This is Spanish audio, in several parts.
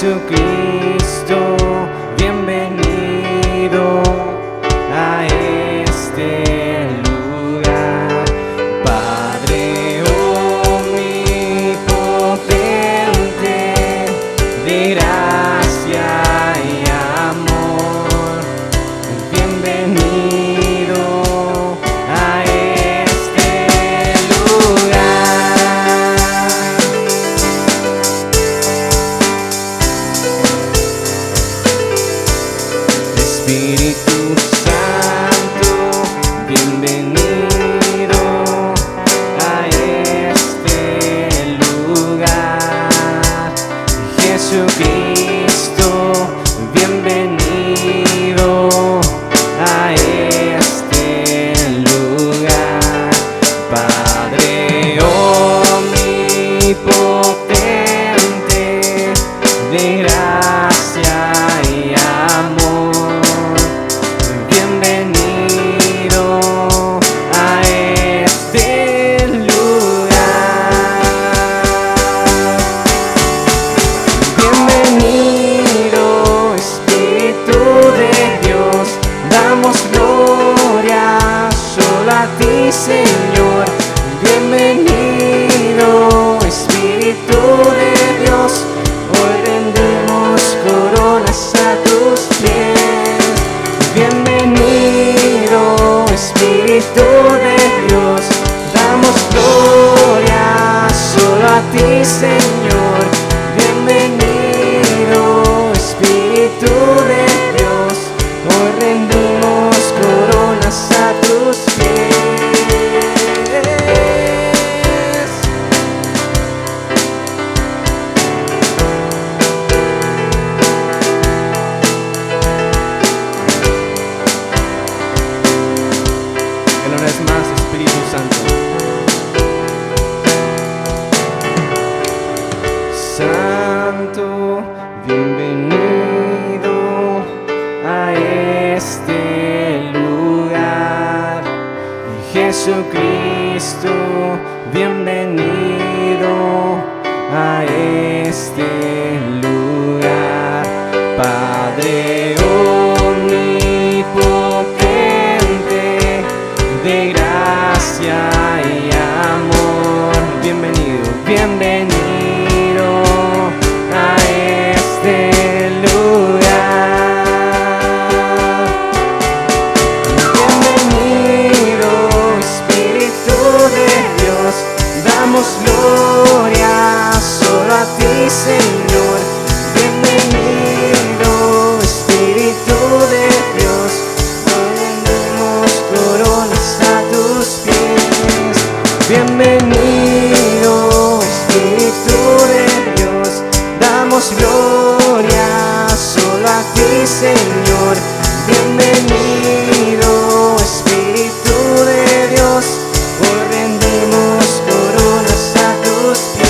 Jesucristo, bienvenido a este lugar. Padre omnipotente, de gracia y amor, bienvenido a este lugar. Espíritu Santo, bienvenido a este lugar. Jesucristo, bienvenido a este lugar. Padre omnipotente, de gracia y amor, bienvenido a este lugar. Bienvenido, Espíritu de Dios, damos gloria solo a ti, Señor. Bienvenido, Espíritu de Dios, hoy rendimos coronas a tus pies. Bienvenido, Espíritu de Dios, damos gloria solo a ti, Señor. Bienvenido, Espíritu de Dios, hoy rendimos coronas a tus pies. Que no eres más, Espíritu Santo. Santo, bienvenido a este lugar. Jesucristo, bienvenido a este lugar. Padre omnipotente, de gracia y amor, bienvenido, bienvenido a este lugar. Bienvenido, Espíritu de Dios, damos gloria solo a ti, Señor. Bienvenido, Espíritu de Dios, hoy rendimos coronas a tus pies. Bienvenido, Espíritu de Dios, damos gloria solo a ti, Señor. Bienvenido, Espíritu de Dios, hoy rendimos coronas a tus pies.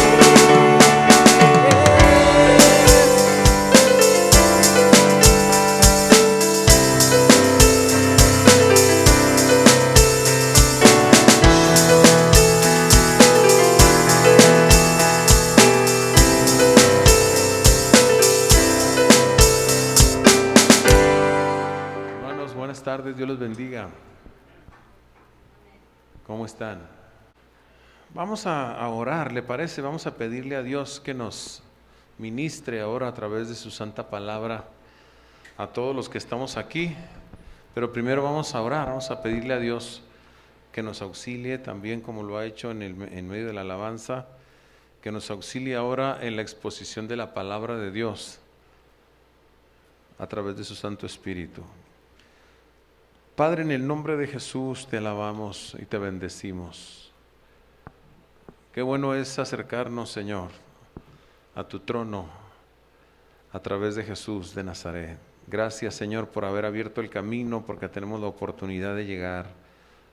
Hermanos, buenas tardes, Dios los bendiga. ¿Cómo están? Vamos a orar, ¿le parece? Vamos a pedirle a Dios que nos ministre ahora a través de su santa palabra a todos los que estamos aquí. Pero primero vamos a orar, vamos a pedirle a Dios que nos auxilie también, como lo ha hecho en medio de la alabanza, que nos auxilie ahora en la exposición de la palabra de Dios a través de su Santo Espíritu. Padre, en el nombre de Jesús te alabamos y te bendecimos. Qué bueno es acercarnos, Señor, a tu trono a través de Jesús de Nazaret. Gracias, Señor, por haber abierto el camino, porque tenemos la oportunidad de llegar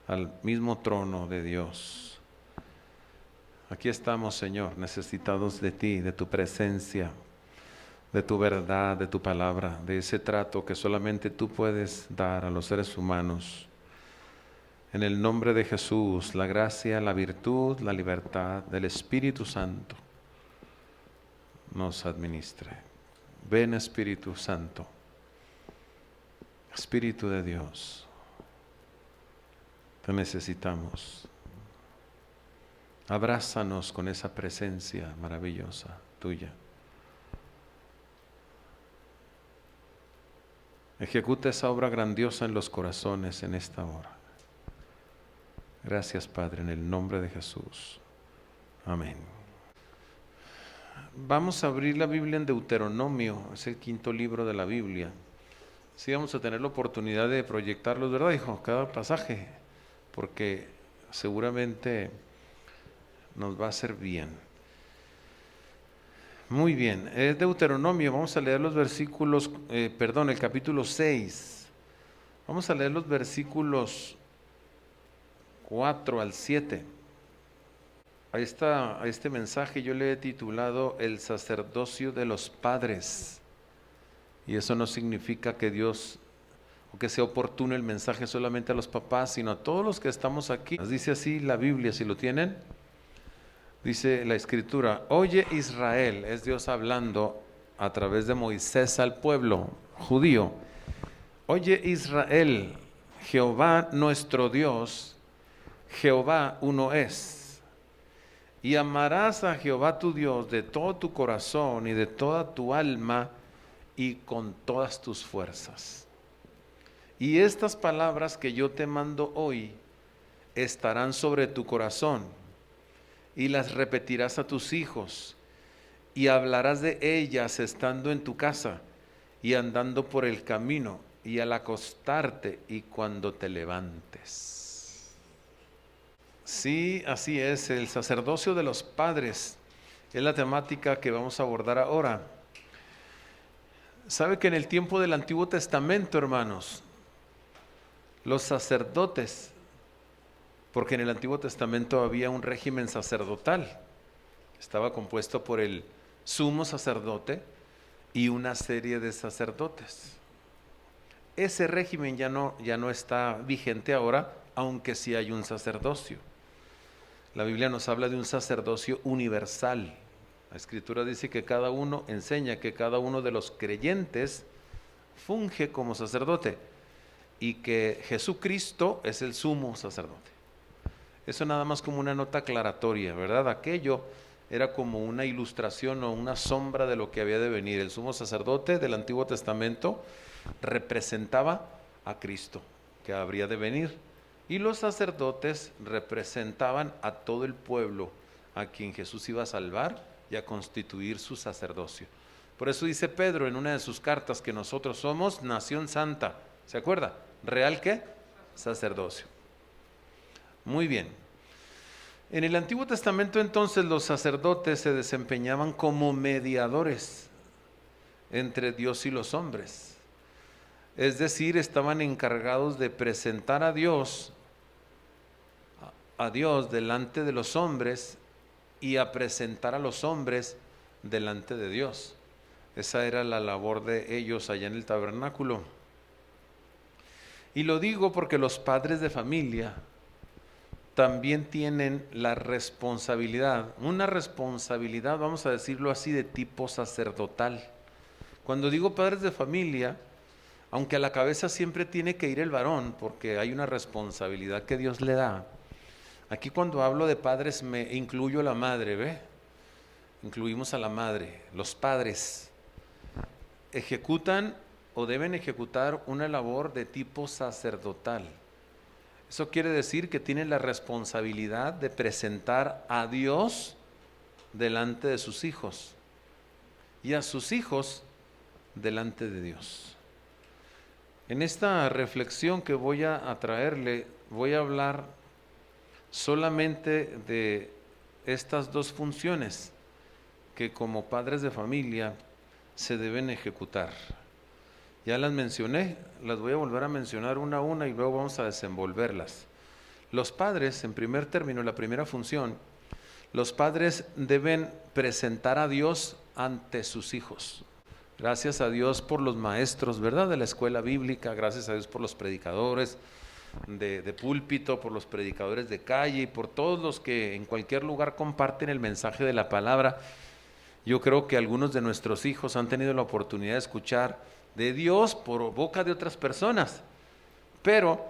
al mismo trono de Dios. Aquí estamos, Señor, necesitados de ti, de tu presencia, de tu verdad, de tu palabra, de ese trato que solamente tú puedes dar a los seres humanos. En el nombre de Jesús, la gracia, la virtud, la libertad del Espíritu Santo nos administre. Ven Espíritu Santo, Espíritu de Dios, te necesitamos. Abrázanos con esa presencia maravillosa tuya. Ejecuta esa obra grandiosa en los corazones en esta hora. Gracias, Padre, en el nombre de Jesús. Amén. Vamos a abrir la Biblia en Deuteronomio, es el 5.º libro de la Biblia. Sí, vamos a tener la oportunidad de proyectarlos, ¿verdad, hijo? Cada pasaje, porque seguramente nos va a hacer bien. Muy bien, es Deuteronomio, vamos a leer los versículos, el capítulo 6. Vamos a leer los versículos 4 al 7. A este mensaje yo le he titulado El sacerdocio de los padres. Y eso no significa que Dios, o que sea oportuno el mensaje solamente a los papás, sino a todos los que estamos aquí. Nos dice así la Biblia, si lo tienen. Dice la Escritura: oye Israel, es Dios hablando a través de Moisés al pueblo judío. Oye Israel, Jehová nuestro Dios, Jehová uno es. Y amarás a Jehová tu Dios de todo tu corazón y de toda tu alma y con todas tus fuerzas. Y estas palabras que yo te mando hoy estarán sobre tu corazón, y las repetirás a tus hijos, y hablarás de ellas estando en tu casa, y andando por el camino, y al acostarte, y cuando te levantes. Sí, así es, el sacerdocio de los padres es la temática que vamos a abordar ahora. ¿Sabe que en el tiempo del Antiguo Testamento, hermanos, los sacerdotes, porque en el Antiguo Testamento había un régimen sacerdotal, estaba compuesto por el sumo sacerdote y una serie de sacerdotes. Ese régimen ya no está vigente ahora, aunque sí hay un sacerdocio. La Biblia nos habla de un sacerdocio universal. La Escritura dice que enseña que cada uno de los creyentes funge como sacerdote y que Jesucristo es el sumo sacerdote. Eso nada más como una nota aclaratoria, ¿verdad? Aquello era como una ilustración o una sombra de lo que había de venir. El sumo sacerdote del Antiguo Testamento representaba a Cristo, que habría de venir. Y los sacerdotes representaban a todo el pueblo a quien Jesús iba a salvar y a constituir su sacerdocio. Por eso dice Pedro en una de sus cartas que nosotros somos nación santa. ¿Se acuerda? ¿Real qué? Sacerdocio. Muy bien. En el Antiguo Testamento entonces los sacerdotes se desempeñaban como mediadores entre Dios y los hombres. Es decir, estaban encargados de presentar a Dios delante de los hombres y a presentar a los hombres delante de Dios. Esa era la labor de ellos allá en el tabernáculo. Y lo digo porque los padres de familia también tienen la responsabilidad, una responsabilidad, vamos a decirlo así, de tipo sacerdotal. Cuando digo padres de familia, aunque a la cabeza siempre tiene que ir el varón, porque hay una responsabilidad que Dios le da, aquí cuando hablo de padres me incluyo a la madre, ¿ve? Incluimos a la madre. Los padres ejecutan o deben ejecutar una labor de tipo sacerdotal. Eso quiere decir que tienen la responsabilidad de presentar a Dios delante de sus hijos y a sus hijos delante de Dios. En esta reflexión que voy a traerle, voy a hablar solamente de estas dos funciones que como padres de familia se deben ejecutar. Ya las mencioné, las voy a volver a mencionar una a una y luego vamos a desenvolverlas. Los padres, en primer término, la primera función, los padres deben presentar a Dios ante sus hijos. Gracias a Dios por los maestros, ¿verdad?, de la escuela bíblica, gracias a Dios por los predicadores de púlpito, por los predicadores de calle y por todos los que en cualquier lugar comparten el mensaje de la palabra. Yo creo que algunos de nuestros hijos han tenido la oportunidad de escuchar de Dios por boca de otras personas, pero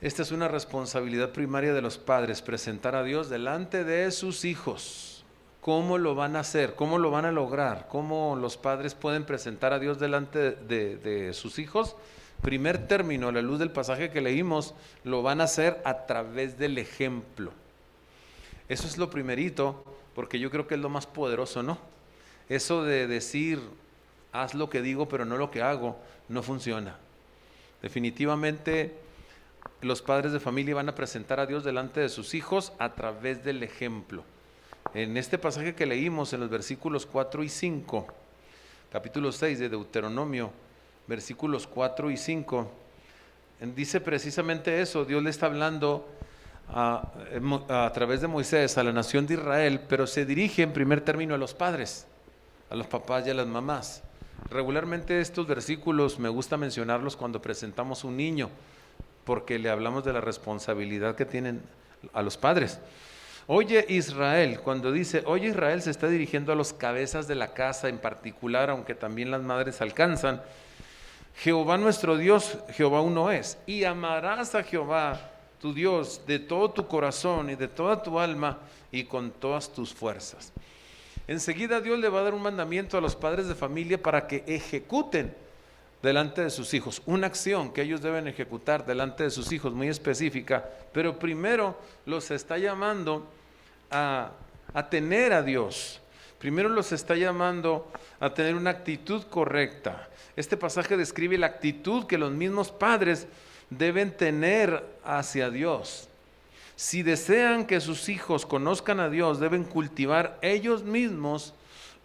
esta es una responsabilidad primaria de los padres, presentar a Dios delante de sus hijos. ¿Cómo lo van a hacer? ¿Cómo lo van a lograr? ¿Cómo los padres pueden presentar a Dios delante de sus hijos? Primer término, a la luz del pasaje que leímos, lo van a hacer a través del ejemplo. Eso es lo primerito, porque yo creo que es lo más poderoso, ¿no? Eso de decir, haz lo que digo, pero no lo que hago, no funciona. Definitivamente, los padres de familia van a presentar a Dios delante de sus hijos a través del ejemplo. En este pasaje que leímos, en los versículos 4 y 5, capítulo 6 de Deuteronomio, versículos 4 y 5, dice precisamente eso. Dios le está hablando a través de Moisés a la nación de Israel, pero se dirige en primer término a los padres, a los papás y a las mamás. Regularmente estos versículos me gusta mencionarlos cuando presentamos un niño, porque le hablamos de la responsabilidad que tienen a los padres. Oye Israel, cuando dice oye Israel, se está dirigiendo a los cabezas de la casa en particular, aunque también las madres alcanzan. Jehová nuestro Dios, Jehová uno es, y amarás a Jehová tu Dios de todo tu corazón y de toda tu alma y con todas tus fuerzas. Enseguida Dios le va a dar un mandamiento a los padres de familia para que ejecuten delante de sus hijos, una acción que ellos deben ejecutar delante de sus hijos muy específica, pero primero los está llamando a tener a Dios. Primero los está llamando a tener una actitud correcta. Este pasaje describe la actitud que los mismos padres deben tener hacia Dios. Si desean que sus hijos conozcan a Dios, deben cultivar ellos mismos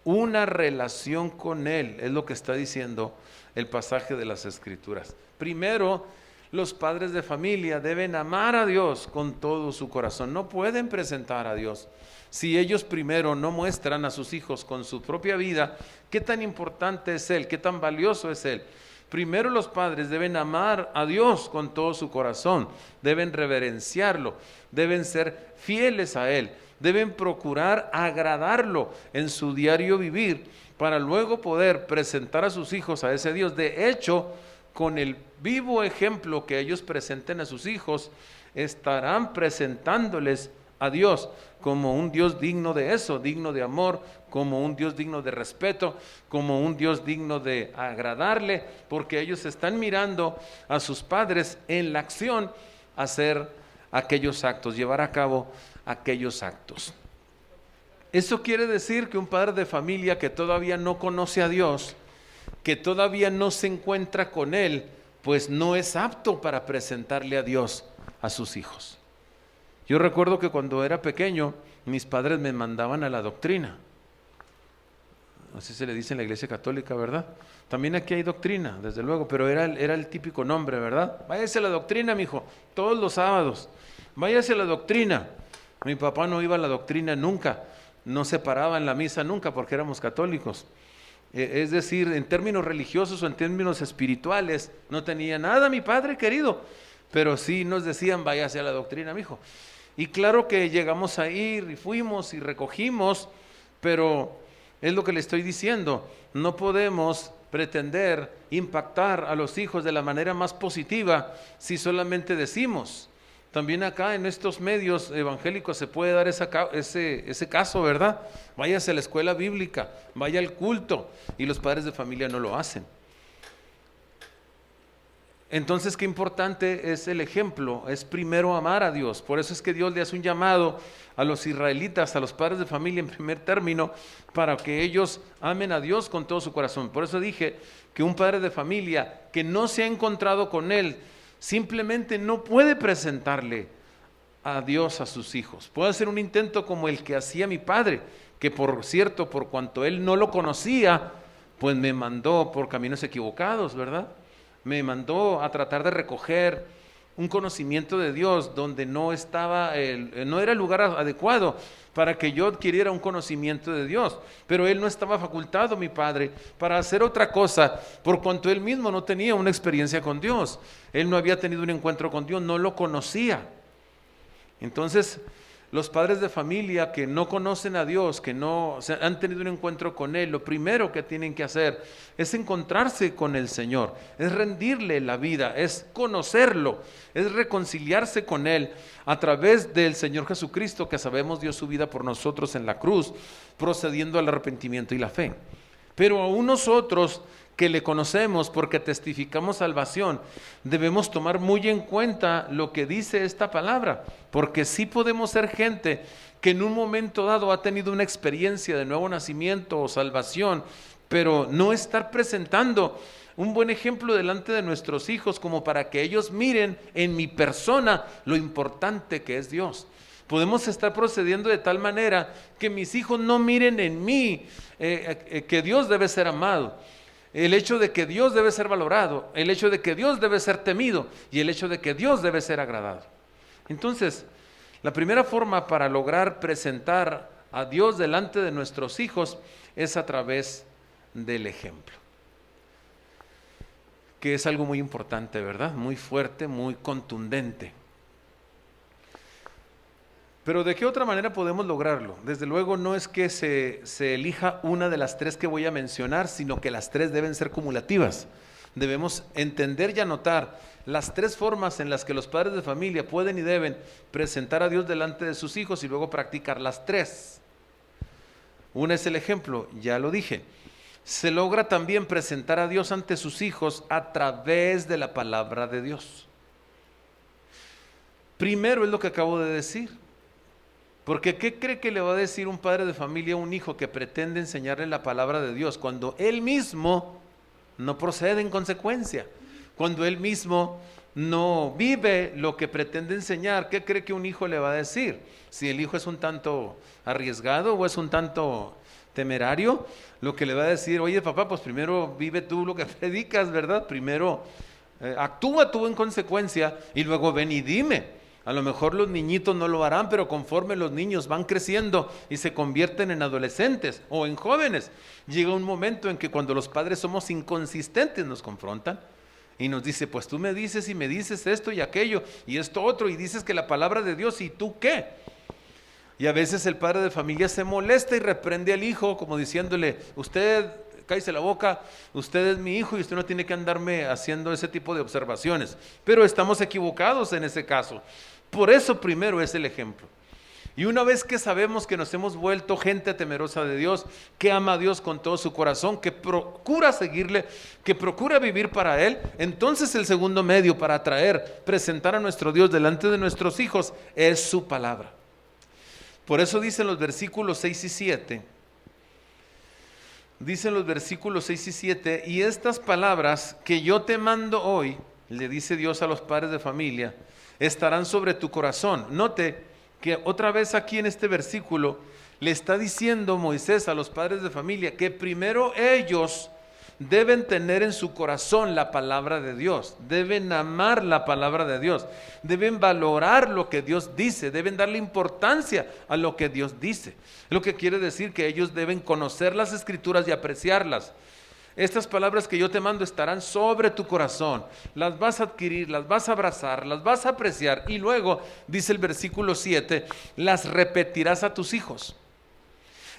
una relación con Él. Es lo que está diciendo el pasaje de las Escrituras. Primero, los padres de familia deben amar a Dios con todo su corazón. No pueden presentar a Dios si ellos primero no muestran a sus hijos con su propia vida qué tan importante es Él, qué tan valioso es Él. Primero los padres deben amar a Dios con todo su corazón, deben reverenciarlo, deben ser fieles a Él, deben procurar agradarlo en su diario vivir para luego poder presentar a sus hijos a ese Dios. De hecho, con el vivo ejemplo que ellos presenten a sus hijos, estarán presentándoles a Dios como un Dios digno de eso, digno de amor, como un Dios digno de respeto, como un Dios digno de agradarle, porque ellos están mirando a sus padres en la acción hacer aquellos actos, llevar a cabo aquellos actos. Eso quiere decir que un padre de familia que todavía no conoce a Dios, que todavía no se encuentra con Él, pues no es apto para presentarle a Dios a sus hijos. Yo recuerdo que cuando era pequeño, mis padres me mandaban a la doctrina. Así se le dice en la Iglesia Católica, ¿verdad? También aquí hay doctrina, desde luego, pero era el típico nombre, ¿verdad? Váyase a la doctrina, mijo, todos los sábados. Váyase a la doctrina. Mi papá no iba a la doctrina nunca, no se paraba en la misa nunca porque éramos católicos. Es decir, en términos religiosos o en términos espirituales, no tenía nada mi padre querido, pero sí nos decían, váyase a la doctrina, mijo. Y claro que llegamos a ir y fuimos y recogimos, pero es lo que le estoy diciendo, no podemos pretender impactar a los hijos de la manera más positiva si solamente decimos. También acá en estos medios evangélicos se puede dar ese caso, ¿verdad? Váyase a la escuela bíblica, vaya al culto, y los padres de familia no lo hacen. Entonces, qué importante es el ejemplo, es primero amar a Dios. Por eso es que Dios le hace un llamado a los israelitas, a los padres de familia en primer término, para que ellos amen a Dios con todo su corazón. Por eso dije que un padre de familia que no se ha encontrado con Él, simplemente no puede presentarle a Dios a sus hijos. Puede hacer un intento como el que hacía mi padre, que por cierto, por cuanto él no lo conocía, pues me mandó por caminos equivocados, ¿verdad? Me mandó a tratar de recoger un conocimiento de Dios donde no era el lugar adecuado para que yo adquiriera un conocimiento de Dios. Pero él no estaba facultado, mi padre, para hacer otra cosa, por cuanto él mismo no tenía una experiencia con Dios. Él no había tenido un encuentro con Dios, no lo conocía. Entonces, Los padres de familia que no conocen a Dios, que no han tenido un encuentro con Él, lo primero que tienen que hacer es encontrarse con el Señor, es rendirle la vida, es conocerlo, es reconciliarse con Él a través del Señor Jesucristo, que sabemos dio su vida por nosotros en la cruz, procediendo al arrepentimiento y la fe. Pero aún nosotros que le conocemos porque testificamos salvación, debemos tomar muy en cuenta lo que dice esta palabra, porque sí podemos ser gente que en un momento dado ha tenido una experiencia de nuevo nacimiento o salvación, pero no estar presentando un buen ejemplo delante de nuestros hijos como para que ellos miren en mi persona lo importante que es Dios. Podemos estar procediendo de tal manera que mis hijos no miren en mí que Dios debe ser amado, el hecho de que Dios debe ser valorado, el hecho de que Dios debe ser temido y el hecho de que Dios debe ser agradado. Entonces, la primera forma para lograr presentar a Dios delante de nuestros hijos es a través del ejemplo, que es algo muy importante, ¿verdad? Muy fuerte, muy contundente. Pero ¿de qué otra manera podemos lograrlo? Desde luego no es que se elija una de las tres que voy a mencionar, sino que las tres deben ser cumulativas. Debemos entender y anotar las tres formas en las que los padres de familia pueden y deben presentar a Dios delante de sus hijos y luego practicar las tres. Una es el ejemplo, ya lo dije. Se logra también presentar a Dios ante sus hijos a través de la palabra de Dios. Primero es lo que acabo de decir. Porque ¿qué cree que le va a decir un padre de familia a un hijo que pretende enseñarle la palabra de Dios cuando él mismo no procede en consecuencia? Cuando él mismo no vive lo que pretende enseñar, ¿qué cree que un hijo le va a decir? Si el hijo es un tanto arriesgado o es un tanto temerario, lo que le va a decir: oye papá, pues primero vive tú lo que predicas, ¿verdad? Primero actúa tú en consecuencia y luego ven y dime. A lo mejor los niñitos no lo harán, pero conforme los niños van creciendo y se convierten en adolescentes o en jóvenes, llega un momento en que cuando los padres somos inconsistentes nos confrontan y nos dice: pues tú me dices y me dices esto y aquello y esto otro y dices que la palabra de Dios, ¿y tú qué? Y a veces el padre de familia se molesta y reprende al hijo como diciéndole: usted cállese la boca, usted es mi hijo y usted no tiene que andarme haciendo ese tipo de observaciones. Pero estamos equivocados en ese caso. Por eso primero es el ejemplo. Y una vez que sabemos que nos hemos vuelto gente temerosa de Dios, que ama a Dios con todo su corazón, que procura seguirle, que procura vivir para Él, entonces el segundo medio para atraer, presentar a nuestro Dios delante de nuestros hijos es su palabra. Por eso dicen los versículos 6 y 7, y estas palabras que yo te mando hoy, le dice Dios a los padres de familia, estarán sobre tu corazón. Note que otra vez aquí en este versículo le está diciendo Moisés a los padres de familia que primero ellos deben tener en su corazón la palabra de Dios, deben amar la palabra de Dios, deben valorar lo que Dios dice, deben darle importancia a lo que Dios dice. Lo que quiere decir que ellos deben conocer las Escrituras y apreciarlas. Estas palabras que yo te mando estarán sobre tu corazón, las vas a adquirir, las vas a abrazar, las vas a apreciar y luego, dice el versículo 7, las repetirás a tus hijos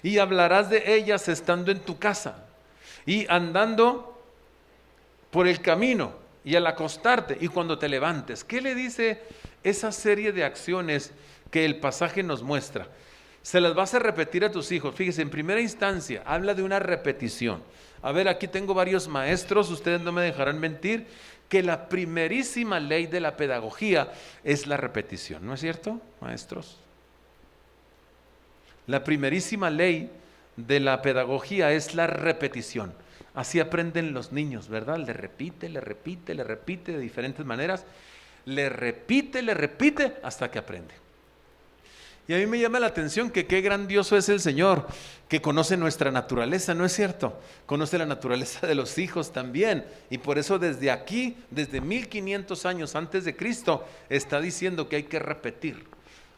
y hablarás de ellas estando en tu casa y andando por el camino y al acostarte y cuando te levantes. ¿Qué le dice esa serie de acciones que el pasaje nos muestra? Se las vas a repetir a tus hijos. Fíjese, en primera instancia habla de una repetición. A ver, aquí tengo varios maestros, ustedes no me dejarán mentir, que la primerísima ley de la pedagogía es la repetición. ¿No es cierto, maestros? La primerísima ley de la pedagogía es la repetición. Así aprenden los niños, ¿verdad? Le repite de diferentes maneras. Le repite hasta que aprende. Y a mí me llama la atención que qué grandioso es el Señor, que conoce nuestra naturaleza, ¿no es cierto? Conoce la naturaleza de los hijos también. Y por eso desde aquí, desde 1500 años antes de Cristo, está diciendo que hay que repetir.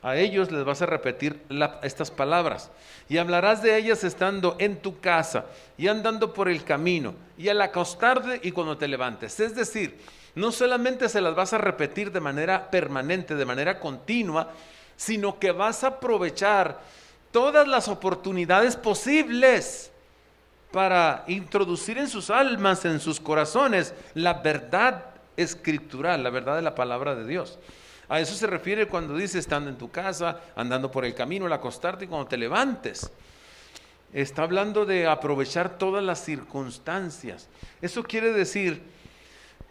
A ellos les vas a repetir estas palabras. Y hablarás de ellas estando en tu casa y andando por el camino y al acostarte y cuando te levantes. Es decir, no solamente se las vas a repetir de manera permanente, de manera continua, sino que vas a aprovechar todas las oportunidades posibles para introducir en sus almas, en sus corazones, la verdad escritural, la verdad de la palabra de Dios. A eso se refiere cuando dice estando en tu casa, andando por el camino, al acostarte y cuando te levantes. Está hablando de aprovechar todas las circunstancias. Eso quiere decir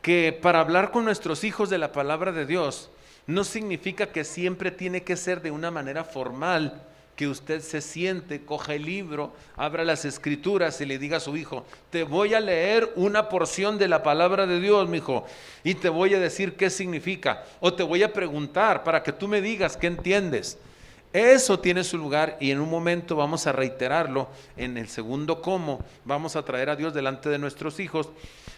que para hablar con nuestros hijos de la palabra de Dios, no significa que siempre tiene que ser de una manera formal, que usted se siente, coja el libro, abra las escrituras y le diga a su hijo, te voy a leer una porción de la palabra de Dios, mi hijo, y te voy a decir qué significa, o te voy a preguntar para que tú me digas qué entiendes. Eso tiene su lugar y en un momento vamos a reiterarlo en el segundo cómo, vamos a traer a Dios delante de nuestros hijos,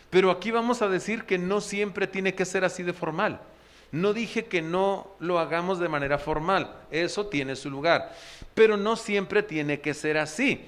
pero aquí vamos a decir que no siempre tiene que ser así de formal. No dije que no lo hagamos de manera formal, eso tiene su lugar, pero no siempre tiene que ser así.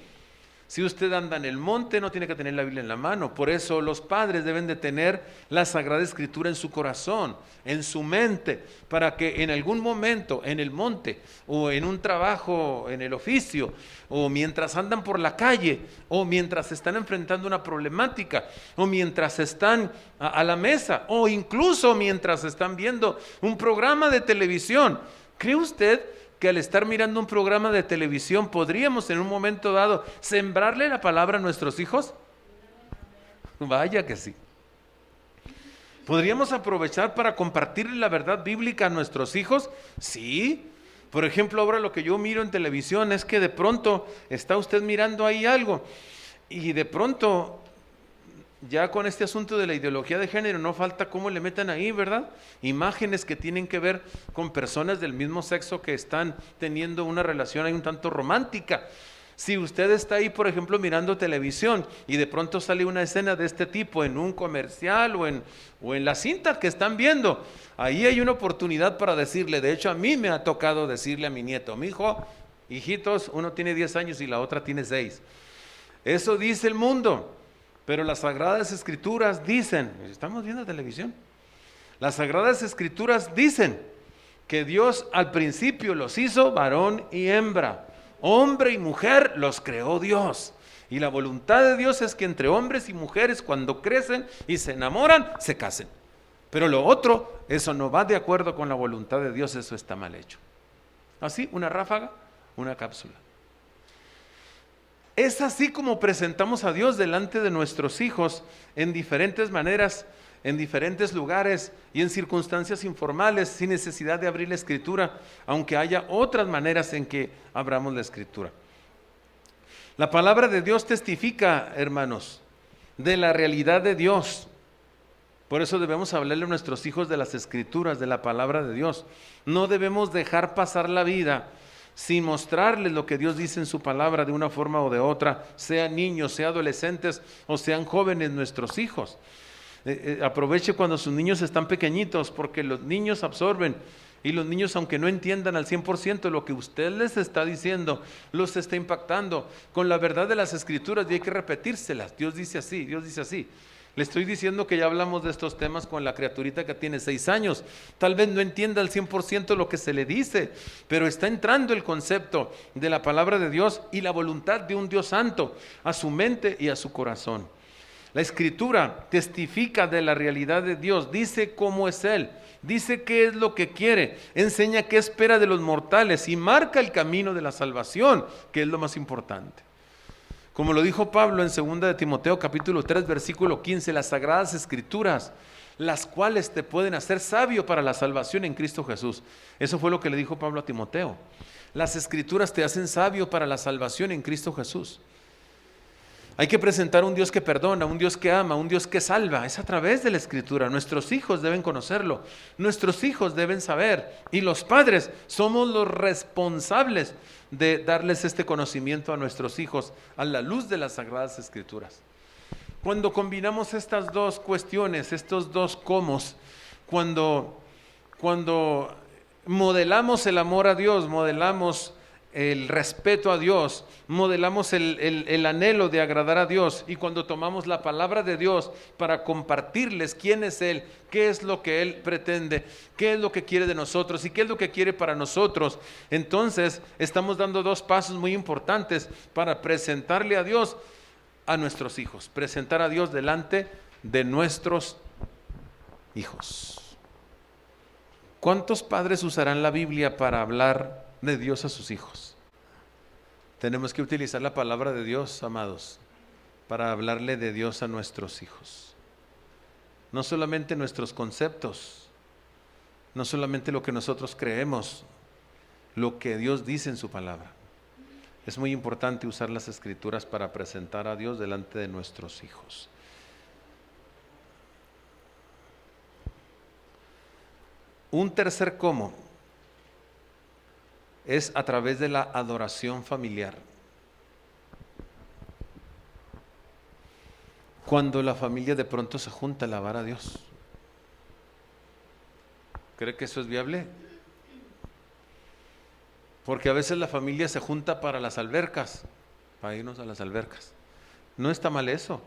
Si usted anda en el monte, no tiene que tener la Biblia en la mano. Por eso los padres deben de tener la Sagrada Escritura en su corazón, en su mente, para que en algún momento en el monte o en un trabajo, en el oficio, o mientras andan por la calle, o mientras están enfrentando una problemática, o mientras están a la mesa, o incluso mientras están viendo un programa de televisión. ¿Cree usted que al estar mirando un programa de televisión podríamos en un momento dado sembrarle la palabra a nuestros hijos? Vaya que sí. ¿Podríamos aprovechar para compartirle la verdad bíblica a nuestros hijos? Sí. Por ejemplo, ahora lo que yo miro en televisión es que de pronto está usted mirando ahí algo y de pronto ya con este asunto de la ideología de género no falta cómo le metan ahí, ¿verdad? Imágenes que tienen que ver con personas del mismo sexo que están teniendo una relación ahí un tanto romántica. Si usted está ahí, por ejemplo, mirando televisión y de pronto sale una escena de este tipo en un comercial o en la cinta que están viendo, ahí hay una oportunidad para decirle, de hecho a mí me ha tocado decirle a mi nieto, mi hijo, hijitos, uno tiene 10 años y la otra tiene 6. Eso dice el mundo. Pero las Sagradas Escrituras dicen, estamos viendo televisión, las Sagradas Escrituras dicen que Dios al principio los hizo varón y hembra, hombre y mujer los creó Dios. Y la voluntad de Dios es que entre hombres y mujeres cuando crecen y se enamoran, se casen. Pero lo otro, eso no va de acuerdo con la voluntad de Dios, eso está mal hecho. Así, una ráfaga, una cápsula. Es así como presentamos a Dios delante de nuestros hijos en diferentes maneras, en diferentes lugares y en circunstancias informales, sin necesidad de abrir la Escritura, aunque haya otras maneras en que abramos la Escritura. La palabra de Dios testifica, hermanos, de la realidad de Dios. Por eso debemos hablarle a nuestros hijos de las Escrituras, de la palabra de Dios. No debemos dejar pasar la vida sin mostrarles lo que Dios dice en su palabra de una forma o de otra, sean niños, sean adolescentes o sean jóvenes nuestros hijos. Aproveche cuando sus niños están pequeñitos, porque los niños absorben y los niños, aunque no entiendan al 100% lo que usted les está diciendo, los está impactando con la verdad de las Escrituras y hay que repetírselas. Dios dice así, Dios dice así. Le estoy diciendo que ya hablamos de estos temas con la criaturita que tiene 6 años. Tal vez no entienda al 100% lo que se le dice, pero está entrando el concepto de la palabra de Dios y la voluntad de un Dios santo a su mente y a su corazón. La Escritura testifica de la realidad de Dios, dice cómo es Él, dice qué es lo que quiere, enseña qué espera de los mortales y marca el camino de la salvación, que es lo más importante. Como lo dijo Pablo en 2 de Timoteo capítulo 3 versículo 15, las Sagradas Escrituras, las cuales te pueden hacer sabio para la salvación en Cristo Jesús. Eso fue lo que le dijo Pablo a Timoteo. Las Escrituras te hacen sabio para la salvación en Cristo Jesús. Hay que presentar un Dios que perdona, un Dios que ama, un Dios que salva. Es a través de la Escritura. Nuestros hijos deben conocerlo. Nuestros hijos deben saber. Y los padres somos los responsables de darles este conocimiento a nuestros hijos a la luz de las Sagradas Escrituras. Cuando combinamos estas dos cuestiones, estos dos comos, cuando modelamos el amor a Dios, modelamos el respeto a Dios, modelamos el anhelo de agradar a Dios, y cuando tomamos la palabra de Dios para compartirles quién es Él, qué es lo que Él pretende, qué es lo que quiere de nosotros y qué es lo que quiere para nosotros, entonces estamos dando dos pasos muy importantes para presentarle a Dios a nuestros hijos, presentar a Dios delante de nuestros hijos. ¿Cuántos padres usarán la Biblia para hablar de Dios a sus hijos? Tenemos que utilizar la palabra de Dios, amados, para hablarle de Dios a nuestros hijos. No solamente nuestros conceptos, no solamente lo que nosotros creemos, lo que Dios dice en su palabra. Es muy importante usar las Escrituras para presentar a Dios delante de nuestros hijos. Un tercer cómo es a través de la adoración familiar. Cuando la familia de pronto se junta a alabar a Dios. ¿Cree que eso es viable? Porque a veces la familia se junta para las albercas, para irnos a las albercas. No está mal eso.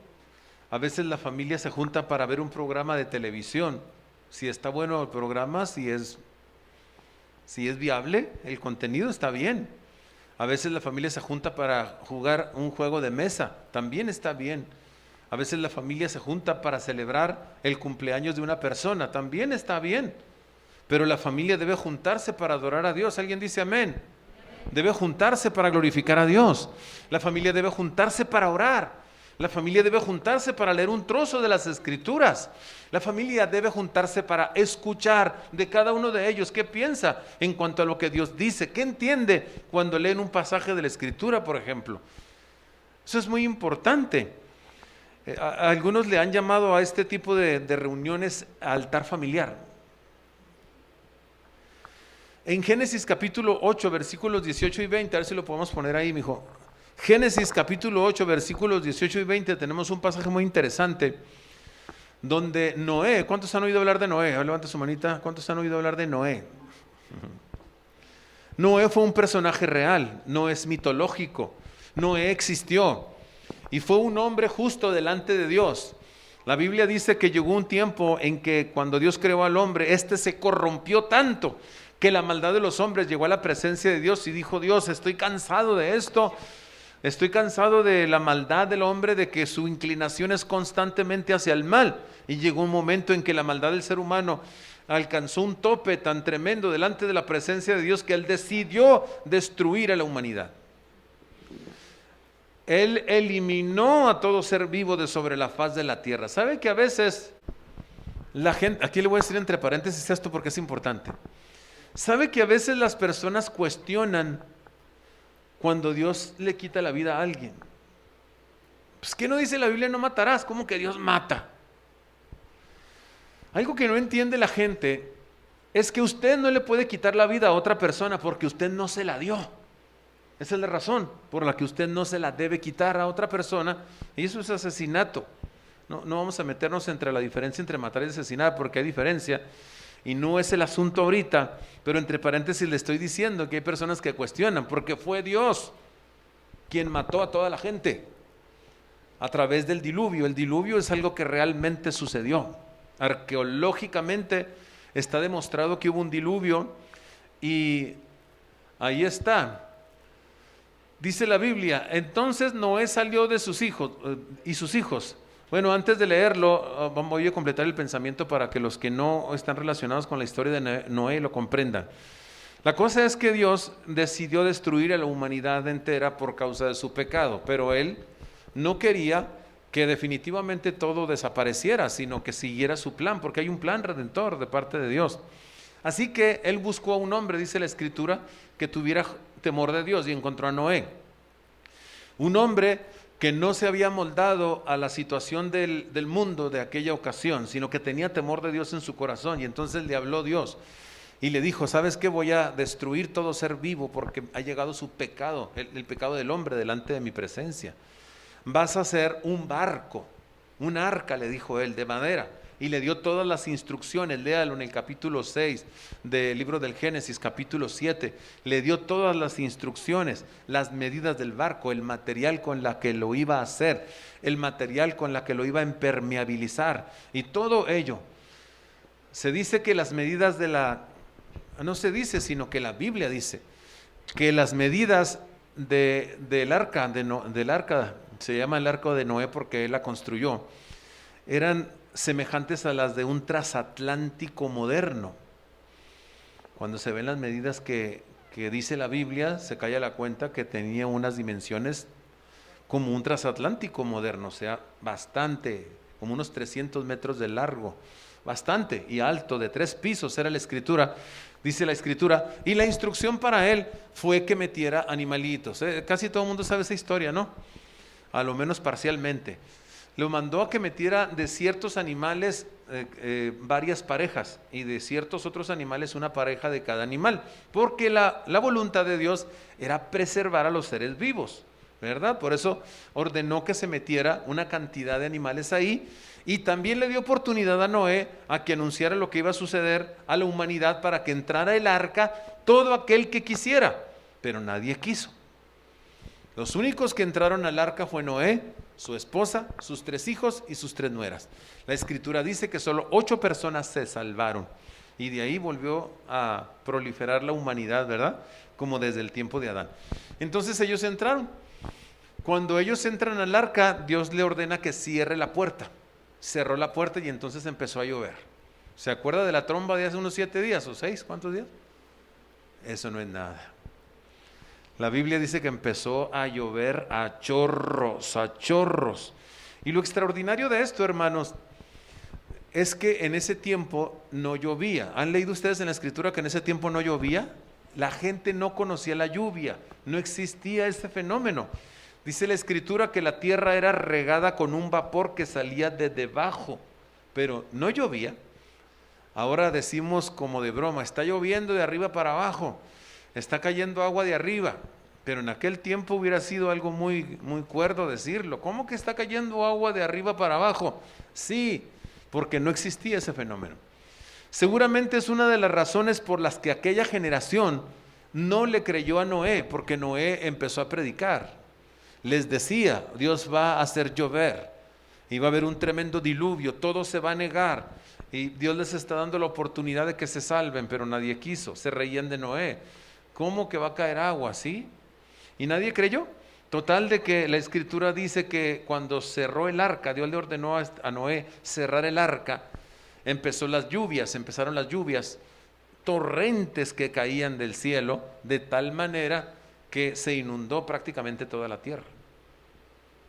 A veces la familia se junta para ver un programa de televisión. Si está bueno el programa, si es viable, el contenido está bien. A veces la familia se junta para jugar un juego de mesa, también está bien. A veces la familia se junta para celebrar el cumpleaños de una persona, también está bien. Pero la familia debe juntarse para adorar a Dios. ¿Alguien dice amén? Debe juntarse para glorificar a Dios. La familia debe juntarse para orar. La familia debe juntarse para leer un trozo de las Escrituras. La familia debe juntarse para escuchar de cada uno de ellos qué piensa en cuanto a lo que Dios dice, qué entiende cuando leen un pasaje de la Escritura, por ejemplo. Eso es muy importante. Algunos le han llamado a este tipo de reuniones altar familiar. En Génesis capítulo 8, versículos 18 y 20, a ver si lo podemos poner ahí, mijo. Génesis capítulo 8, versículos 18 y 20, tenemos un pasaje muy interesante donde Noé, ¿cuántos han oído hablar de Noé? Levanta su manita, ¿cuántos han oído hablar de Noé? Noé fue un personaje real, no es mitológico. Noé existió y fue un hombre justo delante de Dios. La Biblia dice que llegó un tiempo en que cuando Dios creó al hombre, éste se corrompió tanto que la maldad de los hombres llegó a la presencia de Dios y dijo: Dios, estoy cansado de esto. Estoy cansado de la maldad del hombre, de que su inclinación es constantemente hacia el mal. Y llegó un momento en que la maldad del ser humano alcanzó un tope tan tremendo delante de la presencia de Dios que Él decidió destruir a la humanidad. Él eliminó a todo ser vivo de sobre la faz de la tierra. ¿Sabe que a veces la gente, aquí le voy a decir entre paréntesis esto porque es importante. ¿Sabe que a veces las personas cuestionan cuando Dios le quita la vida a alguien? Pues ¿qué no dice la Biblia? No matarás. ¿Cómo que Dios mata? Algo que no entiende la gente es que usted no le puede quitar la vida a otra persona porque usted no se la dio. Esa es la razón por la que usted no se la debe quitar a otra persona, y eso es asesinato. No vamos a meternos entre la diferencia entre matar y asesinar, porque hay diferencia y no es el asunto ahorita, pero entre paréntesis le estoy diciendo que hay personas que cuestionan, porque fue Dios quien mató a toda la gente a través del diluvio. El diluvio es algo que realmente sucedió. Arqueológicamente está demostrado que hubo un diluvio y ahí está. Dice la Biblia, entonces Noé salió de sus hijos y sus hijos. Bueno, antes de leerlo, voy a completar el pensamiento para que los que no están relacionados con la historia de Noé lo comprendan. La cosa es que Dios decidió destruir a la humanidad entera por causa de su pecado, pero Él no quería que definitivamente todo desapareciera, sino que siguiera su plan, porque hay un plan redentor de parte de Dios. Así que Él buscó a un hombre, dice la Escritura, que tuviera temor de Dios, y encontró a Noé. Un hombre que no se había moldado a la situación del mundo de aquella ocasión, sino que tenía temor de Dios en su corazón. Y entonces le habló Dios y le dijo: ¿sabes qué? Voy a destruir todo ser vivo porque ha llegado su pecado, el pecado del hombre delante de mi presencia. Vas a hacer un barco, un arca, le dijo él, de madera, y le dio todas las instrucciones. Léalo en el capítulo 6 del libro del Génesis, capítulo 7. Le dio todas las instrucciones, las medidas del barco, el material con la que lo iba a hacer, el material con la que lo iba a impermeabilizar y todo ello. Se dice que las medidas no se dice, sino que la Biblia dice que las medidas del arca, se llama el arca de Noé porque él la construyó, eran semejantes a las de un transatlántico moderno. Cuando se ven las medidas que dice la Biblia, se cae a la cuenta que tenía unas dimensiones como un transatlántico moderno, o sea, bastante, como unos 300 metros de largo, bastante, y alto, de 3 pisos era la escritura. Dice la escritura, y la instrucción para él fue que metiera animalitos. Casi todo el mundo sabe esa historia, ¿no? A lo menos parcialmente. Lo mandó a que metiera de ciertos animales varias parejas y de ciertos otros animales una pareja de cada animal, porque la voluntad de Dios era preservar a los seres vivos, ¿verdad? Por eso ordenó que se metiera una cantidad de animales ahí. Y también le dio oportunidad a Noé a que anunciara lo que iba a suceder a la humanidad para que entrara el arca todo aquel que quisiera, pero nadie quiso. Los únicos que entraron al arca fue Noé, su esposa, sus 3 hijos y sus 3 nueras. La escritura dice que solo 8 personas se salvaron y de ahí volvió a proliferar la humanidad, ¿verdad? Como desde el tiempo de Adán. Entonces ellos entraron. Cuando ellos entran al arca, Dios le ordena que cierre la puerta. Cerró la puerta y entonces empezó a llover. ¿Se acuerda de la tromba de hace unos 7 días o 6? ¿Cuántos días? Eso no es nada. La Biblia dice que empezó a llover a chorros, a chorros. Y lo extraordinario de esto, hermanos, es que en ese tiempo no llovía. ¿Han leído ustedes en la escritura que en ese tiempo no llovía? La gente no conocía la lluvia, no existía ese fenómeno. Dice la escritura que la tierra era regada con un vapor que salía de debajo, pero no llovía. Ahora decimos como de broma, está lloviendo de arriba para abajo, está cayendo agua de arriba, pero en aquel tiempo hubiera sido algo muy, muy cuerdo decirlo. ¿Cómo que está cayendo agua de arriba para abajo? Sí, porque no existía ese fenómeno. Seguramente es una de las razones por las que aquella generación no le creyó a Noé, porque Noé empezó a predicar. Les decía, Dios va a hacer llover y va a haber un tremendo diluvio, todo se va a negar y Dios les está dando la oportunidad de que se salven, pero nadie quiso, se reían de Noé. ¿Cómo que va a caer agua, sí? Y nadie creyó. Total de que la escritura dice que cuando cerró el arca, Dios le ordenó a Noé cerrar el arca, empezaron las lluvias, torrentes que caían del cielo, de tal manera que se inundó prácticamente toda la tierra.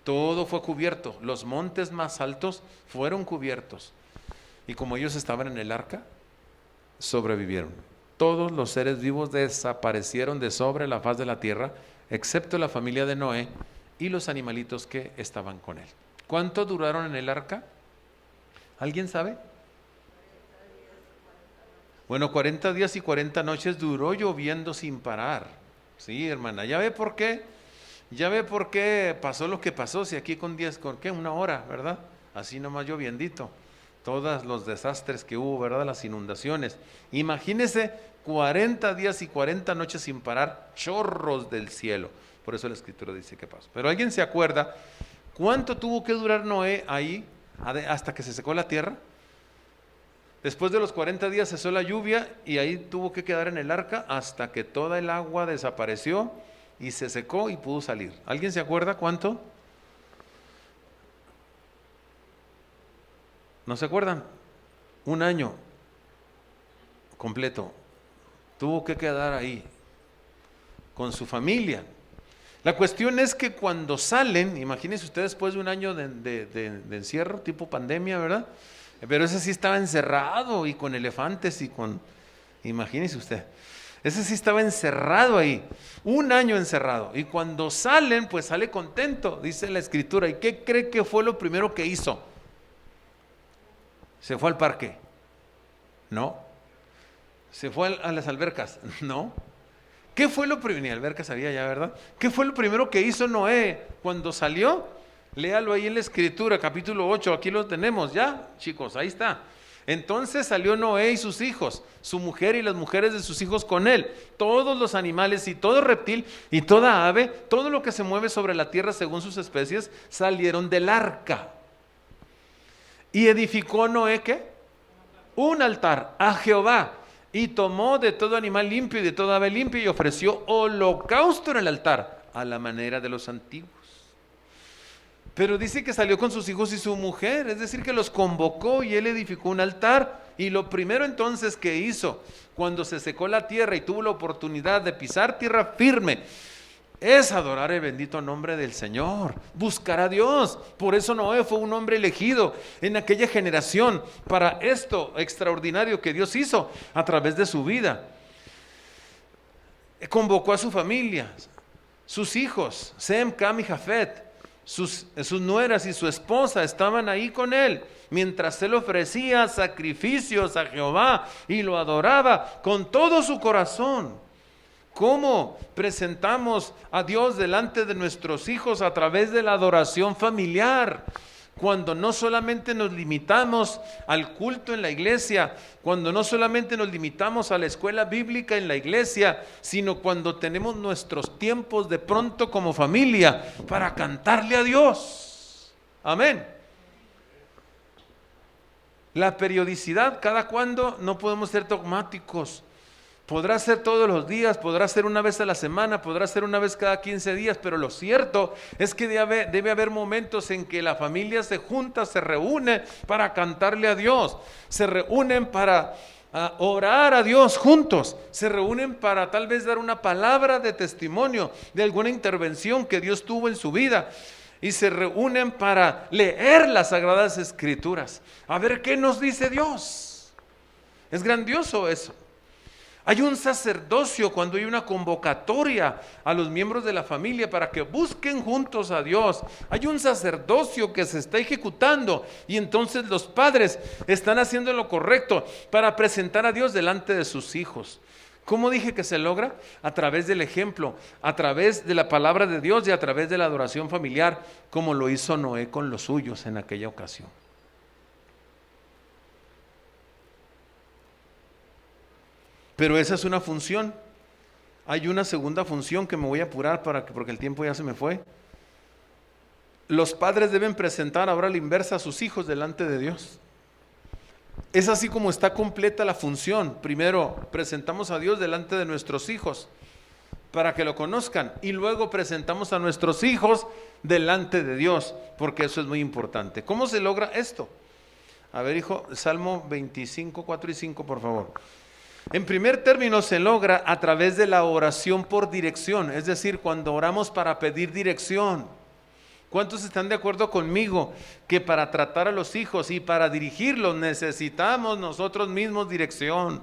Todo fue cubierto, los montes más altos fueron cubiertos. Y como ellos estaban en el arca, sobrevivieron. Todos los seres vivos desaparecieron de sobre la faz de la tierra, excepto la familia de Noé y los animalitos que estaban con él. ¿Cuánto duraron en el arca? ¿Alguien sabe? Bueno, 40 días y 40 noches duró lloviendo sin parar. Sí, hermana, ¿ya ve por qué? Ya ve por qué pasó lo que pasó, si aquí con 1 hora, ¿verdad? Así nomás lloviendito. Todos los desastres que hubo, ¿verdad? Las inundaciones. Imagínese 40 días y 40 noches sin parar, chorros del cielo. Por eso la escritura dice que pasó. Pero ¿alguien se acuerda cuánto tuvo que durar Noé ahí hasta que se secó la tierra? Después de los 40 días cesó la lluvia y ahí tuvo que quedar en el arca hasta que toda el agua desapareció y se secó y pudo salir. ¿Alguien se acuerda cuánto? ¿No se acuerdan? 1 año completo. Tuvo que quedar ahí con su familia. La cuestión es que cuando salen, imagínense ustedes después de 1 año de encierro, tipo pandemia, ¿verdad? Pero ese sí estaba encerrado y con elefantes y con... Imagínese usted. Ese sí estaba encerrado ahí, 1 año encerrado. Y cuando salen, pues sale contento, dice la escritura. ¿Y qué cree que fue lo primero que hizo? ¿Se fue al parque? No. ¿Se fue a las albercas? No. ¿Qué fue lo primero? Ni albercas había ya, ¿verdad? ¿Qué fue lo primero que hizo Noé cuando salió? Léalo ahí en la Escritura, capítulo 8, aquí lo tenemos, ¿ya? Chicos, ahí está. Entonces salió Noé y sus hijos, su mujer y las mujeres de sus hijos con él, todos los animales y todo reptil y toda ave, todo lo que se mueve sobre la tierra según sus especies, salieron del arca. Y edificó Noé, ¿qué? Un altar a Jehová, y tomó de todo animal limpio y de toda ave limpia y ofreció holocausto en el altar, a la manera de los antiguos. Pero dice que salió con sus hijos y su mujer, es decir, que los convocó y él edificó un altar. Y lo primero entonces que hizo, cuando se secó la tierra y tuvo la oportunidad de pisar tierra firme, es adorar el bendito nombre del Señor, buscar a Dios. Por eso Noé fue un hombre elegido en aquella generación para esto extraordinario que Dios hizo a través de su vida. Convocó a su familia, sus hijos, Sem, Cam y Jafet. Sus nueras y su esposa estaban ahí con él, mientras él ofrecía sacrificios a Jehová y lo adoraba con todo su corazón. ¿Cómo presentamos a Dios delante de nuestros hijos? A través de la adoración familiar. Cuando no solamente nos limitamos al culto en la iglesia, cuando no solamente nos limitamos a la escuela bíblica en la iglesia, sino cuando tenemos nuestros tiempos de pronto como familia para cantarle a Dios. Amén. La periodicidad, cada cuando, no podemos ser dogmáticos. Podrá ser todos los días, podrá ser una vez a la semana, podrá ser una vez cada 15 días, pero lo cierto es que debe haber momentos en que la familia se junta, se reúne para cantarle a Dios, se reúnen para orar a Dios juntos, se reúnen para tal vez dar una palabra de testimonio de alguna intervención que Dios tuvo en su vida. Y se reúnen para leer las Sagradas Escrituras, a ver qué nos dice Dios. Es grandioso eso. Hay un sacerdocio cuando hay una convocatoria a los miembros de la familia para que busquen juntos a Dios. Hay un sacerdocio que se está ejecutando y entonces los padres están haciendo lo correcto para presentar a Dios delante de sus hijos. ¿Cómo dije que se logra? A través del ejemplo, a través de la palabra de Dios y a través de la adoración familiar, como lo hizo Noé con los suyos en aquella ocasión. Pero esa es una función. Hay una segunda función que me voy a apurar porque el tiempo ya se me fue. Los padres deben presentar ahora a la inversa a sus hijos delante de Dios. Es así como está completa la función. Primero presentamos a Dios delante de nuestros hijos para que lo conozcan y luego presentamos a nuestros hijos delante de Dios, porque eso es muy importante. ¿Cómo se logra esto? A ver, hijo, Salmo 25, 4 y 5, por favor. En primer término se logra a través de la oración por dirección, es decir, cuando oramos para pedir dirección. ¿Cuántos están de acuerdo conmigo que para tratar a los hijos y para dirigirlos necesitamos nosotros mismos dirección?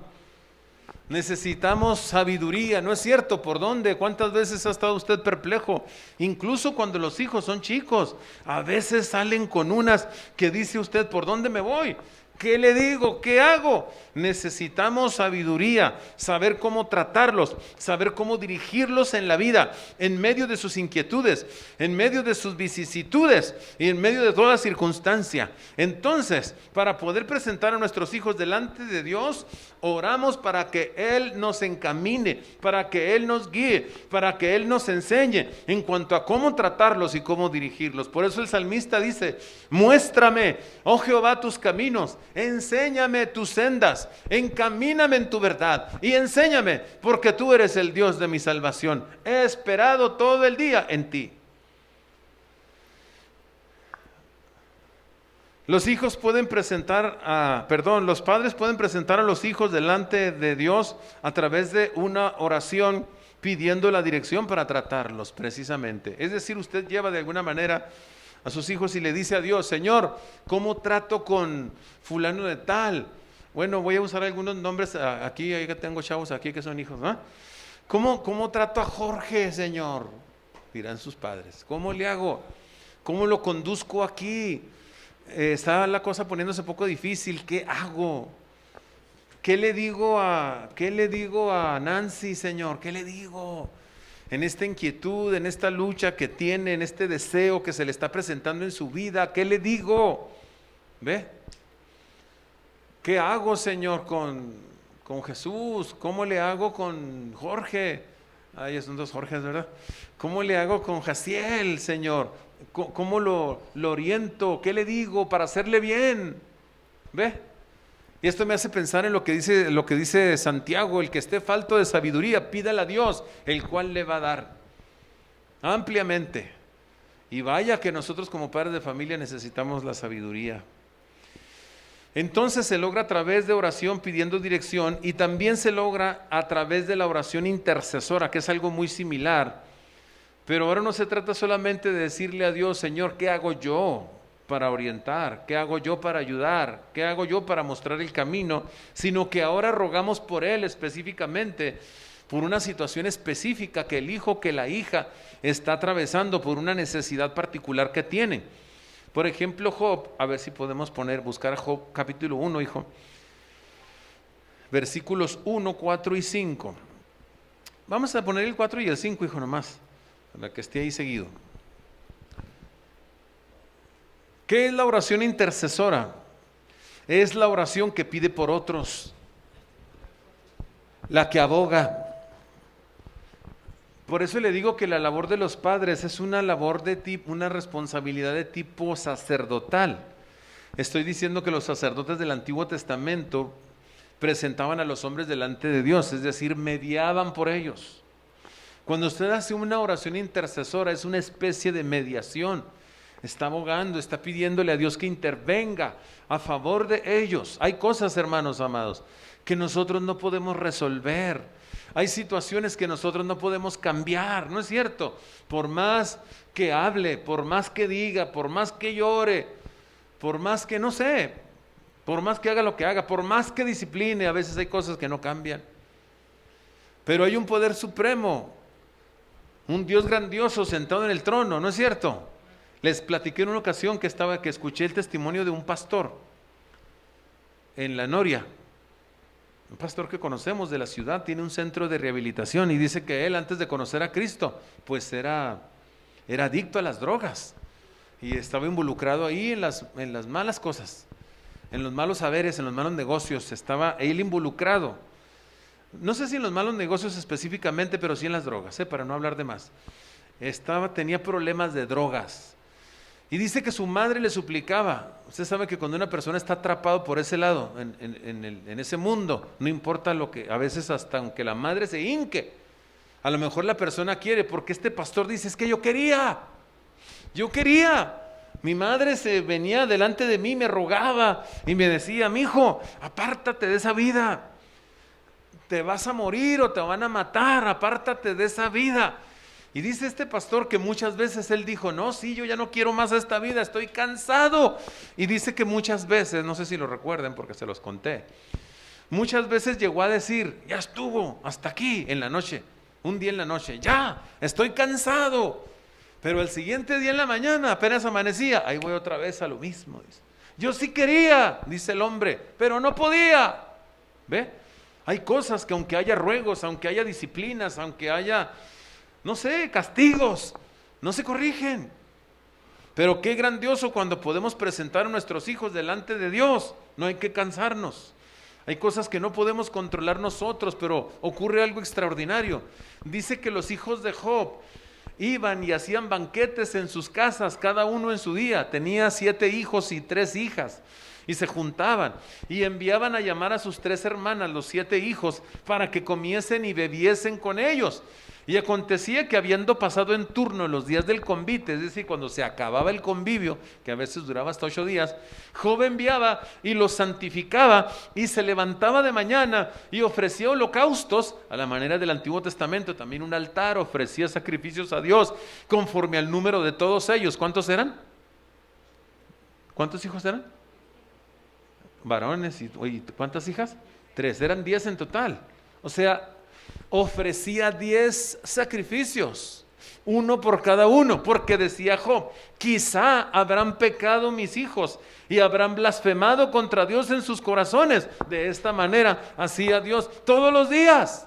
Necesitamos sabiduría, ¿no es cierto? ¿Por dónde? ¿Cuántas veces ha estado usted perplejo? Incluso cuando los hijos son chicos, a veces salen con unas que dice usted, ¿por dónde me voy? ¿Qué le digo? ¿Qué hago? Necesitamos sabiduría, saber cómo tratarlos, saber cómo dirigirlos en la vida, en medio de sus inquietudes, en medio de sus vicisitudes y en medio de toda circunstancia. Entonces, para poder presentar a nuestros hijos delante de Dios, oramos para que Él nos encamine, para que Él nos guíe, para que Él nos enseñe en cuanto a cómo tratarlos y cómo dirigirlos. Por eso el salmista dice, muéstrame, oh Jehová, tus caminos, enséñame tus sendas, encamíname en tu verdad y enséñame, porque tú eres el Dios de mi salvación. He esperado todo el día en ti. Los padres pueden presentar a los hijos delante de Dios a través de una oración pidiendo la dirección para tratarlos precisamente. Es decir, usted lleva de alguna manera a sus hijos y le dice a Dios, Señor, ¿cómo trato con fulano de tal? Bueno, voy a usar algunos nombres aquí que tengo chavos aquí que son hijos, ¿no? ¿Cómo trato a Jorge, Señor? Dirán sus padres. ¿Cómo le hago? ¿Cómo lo conduzco aquí? Está la cosa poniéndose un poco difícil. ¿Qué hago? ¿Qué le digo a Nancy, Señor? ¿Qué le digo? en esta inquietud, en esta lucha que tiene, en este deseo que se le está presentando en su vida. ¿Qué le digo? ¿Ve? ¿Qué hago, Señor, con Jesús? ¿Cómo le hago con Jorge? Ahí son dos Jorges, ¿verdad? ¿Cómo le hago con Jaciel, Señor? ¿Cómo lo oriento? ¿Qué le digo para hacerle bien? ¿Ve? Y esto me hace pensar en lo que dice Santiago: el que esté falto de sabiduría, pídale a Dios, el cual le va a dar ampliamente. Y vaya que nosotros como padres de familia necesitamos la sabiduría. Entonces se logra a través de oración pidiendo dirección, y también se logra a través de la oración intercesora, que es algo muy similar. Pero ahora no se trata solamente de decirle a Dios: Señor, ¿qué hago yo para orientar? ¿Qué hago yo para ayudar? ¿Qué hago yo para mostrar el camino? Sino que ahora rogamos por Él específicamente, por una situación específica que el hijo, que la hija está atravesando, por una necesidad particular que tiene. Por ejemplo, Job, a ver si podemos buscar a Job capítulo 1, hijo. Versículos 1, 4 y 5. Vamos a poner el 4 y el 5, hijo, nomás, para que esté ahí seguido. ¿Qué es la oración intercesora? Es la oración que pide por otros, la que aboga. Por eso le digo que la labor de los padres es una labor una responsabilidad de tipo sacerdotal. Estoy diciendo que los sacerdotes del Antiguo Testamento presentaban a los hombres delante de Dios, es decir, mediaban por ellos. Cuando usted hace una oración intercesora, es una especie de mediación. Está abogando, está pidiéndole a Dios que intervenga a favor de ellos. Hay cosas, hermanos amados, que nosotros no podemos resolver. Hay situaciones que nosotros no podemos cambiar, ¿no es cierto? Por más que hable, por más que diga, por más que llore, por más que, no sé, por más que haga lo que haga, por más que discipline, a veces hay cosas que no cambian. Pero hay un poder supremo, un Dios grandioso sentado en el trono, ¿no es cierto? Les platiqué en una ocasión que escuché el testimonio de un pastor en La Noria. Un pastor que conocemos de la ciudad, tiene un centro de rehabilitación, y dice que él, antes de conocer a Cristo, pues era adicto a las drogas y estaba involucrado ahí en las malas cosas, en los malos saberes, en los malos negocios. Estaba él involucrado, no sé si en los malos negocios específicamente, pero sí en las drogas, para no hablar de más. Tenía problemas de drogas. Y dice que su madre le suplicaba. Usted sabe que cuando una persona está atrapado por ese lado, en ese mundo, no importa lo que, a veces hasta aunque la madre se hinque, a lo mejor la persona quiere, porque este pastor dice: es que yo quería, mi madre se venía delante de mí, me rogaba y me decía: mijo, apártate de esa vida, te vas a morir o te van a matar, apártate de esa vida. Y dice este pastor que muchas veces él dijo: no, sí, yo ya no quiero más esta vida, estoy cansado. Y dice que muchas veces, no sé si lo recuerden porque se los conté, muchas veces llegó a decir: ya estuvo, hasta aquí, en la noche, un día en la noche, ya, estoy cansado. Pero el siguiente día en la mañana, apenas amanecía, ahí voy otra vez a lo mismo. Dice: yo sí quería, dice el hombre, pero no podía. ¿Ve? Hay cosas que aunque haya ruegos, aunque haya disciplinas, aunque haya, no sé, castigos, no se corrigen. Pero qué grandioso cuando podemos presentar a nuestros hijos delante de Dios. No hay que cansarnos. Hay cosas que no podemos controlar nosotros, pero ocurre algo extraordinario. Dice que los hijos de Job iban y hacían banquetes en sus casas, cada uno en su día. Tenía 7 hijos y 3 hijas. Y se juntaban y enviaban a llamar a sus 3 hermanas, los 7 hijos, para que comiesen y bebiesen con ellos. Y acontecía que, habiendo pasado en turno los días del convite, es decir, cuando se acababa el convivio, que a veces duraba hasta 8 días, Job enviaba y los santificaba, y se levantaba de mañana y ofrecía holocaustos a la manera del Antiguo Testamento, también un altar, ofrecía sacrificios a Dios conforme al número de todos ellos. ¿Cuántos eran? ¿Cuántos hijos eran? Varones. ¿Y cuántas hijas? 3, eran 10 en total. O sea, ofrecía 10 sacrificios, uno por cada uno, porque decía Job: quizá habrán pecado mis hijos y habrán blasfemado contra Dios en sus corazones. De esta manera hacía Dios todos los días.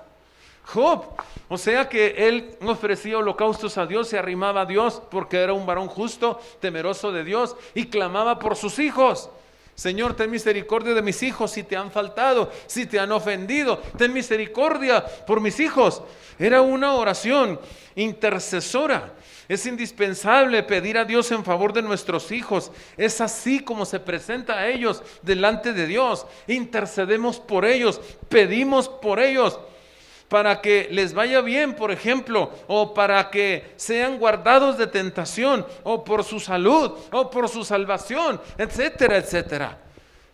Job, o sea que él ofrecía holocaustos a Dios, se arrimaba a Dios porque era un varón justo, temeroso de Dios, y clamaba por sus hijos. Señor, ten misericordia de mis hijos si te han faltado, si te han ofendido, ten misericordia por mis hijos. Era una oración intercesora. Es indispensable pedir a Dios en favor de nuestros hijos. Es así como se presenta a ellos delante de Dios. Intercedemos por ellos, pedimos por ellos, para que les vaya bien, por ejemplo, o para que sean guardados de tentación, o por su salud, o por su salvación, etcétera, etcétera.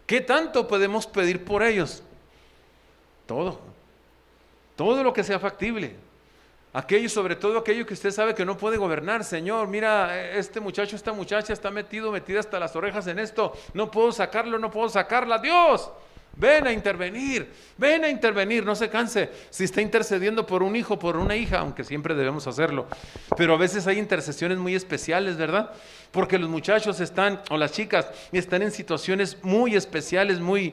¿Qué tanto podemos pedir por ellos? Todo lo que sea factible. Aquello, sobre todo aquello que usted sabe que no puede gobernar. Señor, mira, este muchacho, esta muchacha está metida hasta las orejas en esto, no puedo sacarlo, no puedo sacarla. Dios, ven a intervenir, no se canse. Si está intercediendo por un hijo, por una hija, aunque siempre debemos hacerlo, pero a veces hay intercesiones muy especiales, ¿verdad? Porque los muchachos están, o las chicas, están en situaciones muy especiales, muy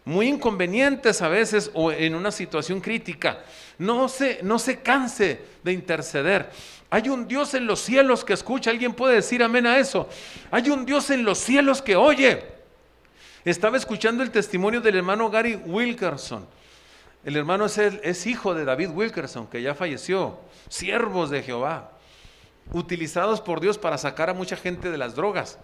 inconvenientes a veces, o en una situación crítica. No se canse de interceder. Hay un Dios en los cielos que escucha. ¿Alguien puede decir amén a eso? Hay un Dios en los cielos que oye. Estaba escuchando el testimonio del hermano Gary Wilkerson. El hermano es hijo de David Wilkerson, que ya falleció. Siervos de Jehová, utilizados por Dios para sacar a mucha gente de las drogas.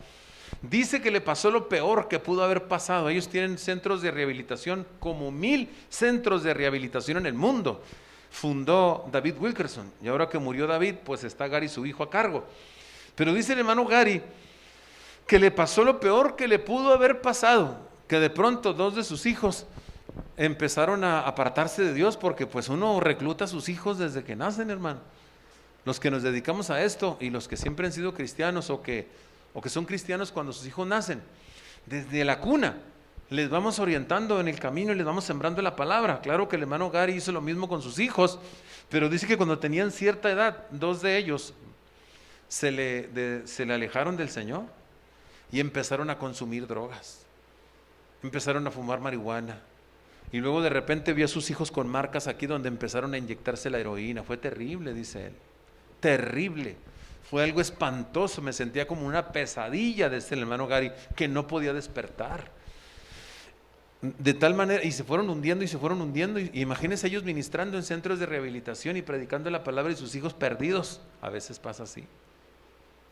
Dice que le pasó lo peor que pudo haber pasado. Ellos tienen centros de rehabilitación, como 1000 centros de rehabilitación en el mundo. Fundó David Wilkerson, y ahora que murió David, pues está Gary, su hijo, a cargo. Pero dice el hermano Gary que le pasó lo peor que le pudo haber pasado, que de pronto 2 de sus hijos empezaron a apartarse de Dios, porque pues uno recluta a sus hijos desde que nacen, hermano. Los que nos dedicamos a esto, y los que siempre han sido cristianos, o que son cristianos cuando sus hijos nacen, desde la cuna les vamos orientando en el camino y les vamos sembrando la palabra. Claro que el hermano Gary hizo lo mismo con sus hijos, pero dice que cuando tenían cierta edad, 2 de ellos se le alejaron del Señor y empezaron a consumir drogas, empezaron a fumar marihuana, y luego de repente vio a sus hijos con marcas aquí donde empezaron a inyectarse la heroína. Fue terrible, dice él, terrible. Fue algo espantoso, me sentía como una pesadilla, desde el hermano Gary, que no podía despertar. De tal manera, y se fueron hundiendo, y imagínense ellos ministrando en centros de rehabilitación y predicando la palabra, y sus hijos perdidos. A veces pasa así.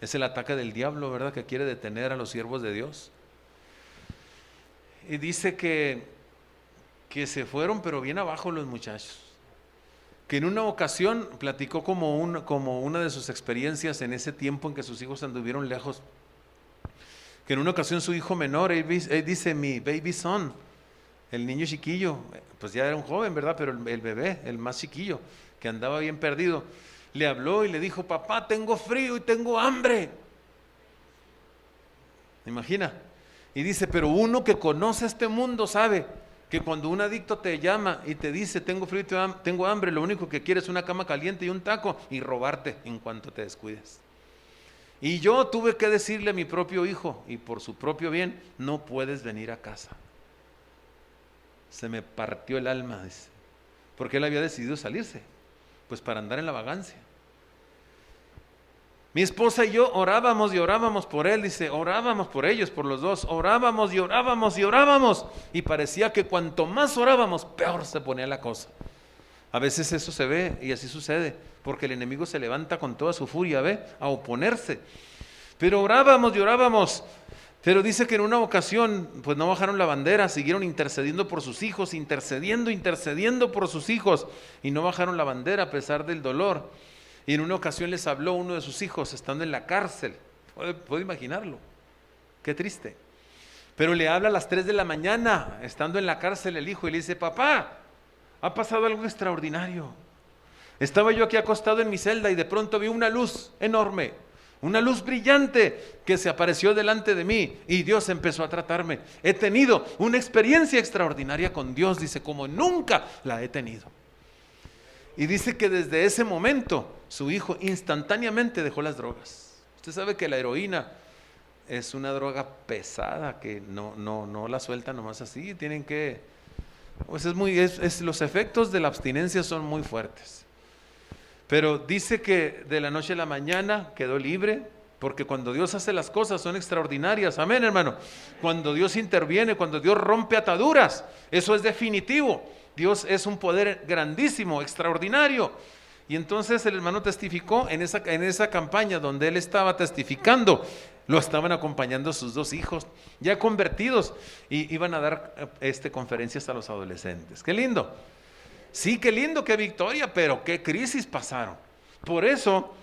Es el ataque del diablo, ¿verdad?, que quiere detener a los siervos de Dios. Y dice que se fueron, pero bien abajo los muchachos. Que en una ocasión platicó como una de sus experiencias en ese tiempo en que sus hijos anduvieron lejos, que en una ocasión su hijo menor, él dice, mi baby son, el niño chiquillo, pues ya era un joven, ¿verdad?, pero el bebé, el más chiquillo, que andaba bien perdido, le habló y le dijo, papá, tengo frío y tengo hambre. Imagina. Y dice, pero uno que conoce este mundo sabe que cuando un adicto te llama y te dice, tengo frío y tengo hambre, lo único que quiere es una cama caliente y un taco, y robarte en cuanto te descuides. Y yo tuve que decirle a mi propio hijo, y por su propio bien, no puedes venir a casa. Se me partió el alma, dice, porque él había decidido salirse, pues para andar en la vagancia. Mi esposa y yo orábamos y orábamos por él, dice, orábamos por ellos, por los dos, orábamos y orábamos y orábamos, y parecía que cuanto más orábamos, peor se ponía la cosa. A veces eso se ve y así sucede, porque el enemigo se levanta con toda su furia, a oponerse. Pero orábamos y orábamos, pero dice que en una ocasión, pues no bajaron la bandera, siguieron intercediendo por sus hijos, intercediendo por sus hijos, y no bajaron la bandera a pesar del dolor. Y en una ocasión les habló uno de sus hijos estando en la cárcel. ¿Puedo imaginarlo? Qué triste. Pero le habla a las 3 de la mañana, estando en la cárcel el hijo, y le dice, papá, ha pasado algo extraordinario. Estaba yo aquí acostado en mi celda y de pronto vi una luz enorme, una luz brillante que se apareció delante de mí, y Dios empezó a tratarme. He tenido una experiencia extraordinaria con Dios, dice, como nunca la he tenido. Y dice que desde ese momento su hijo instantáneamente dejó las drogas. Usted sabe que la heroína es una droga pesada, que no la sueltan nomás así, tienen que Pues los efectos de la abstinencia son muy fuertes. Pero dice que de la noche a la mañana quedó libre, porque cuando Dios hace las cosas son extraordinarias. Amén, hermano. Cuando Dios interviene, cuando Dios rompe ataduras, eso es definitivo. Dios es un poder grandísimo, extraordinario. Y entonces el hermano testificó en esa campaña donde él estaba testificando. Lo estaban acompañando sus 2 hijos, ya convertidos, y iban a dar conferencias a los adolescentes. ¡Qué lindo! Sí, qué lindo, qué victoria, pero qué crisis pasaron. Por eso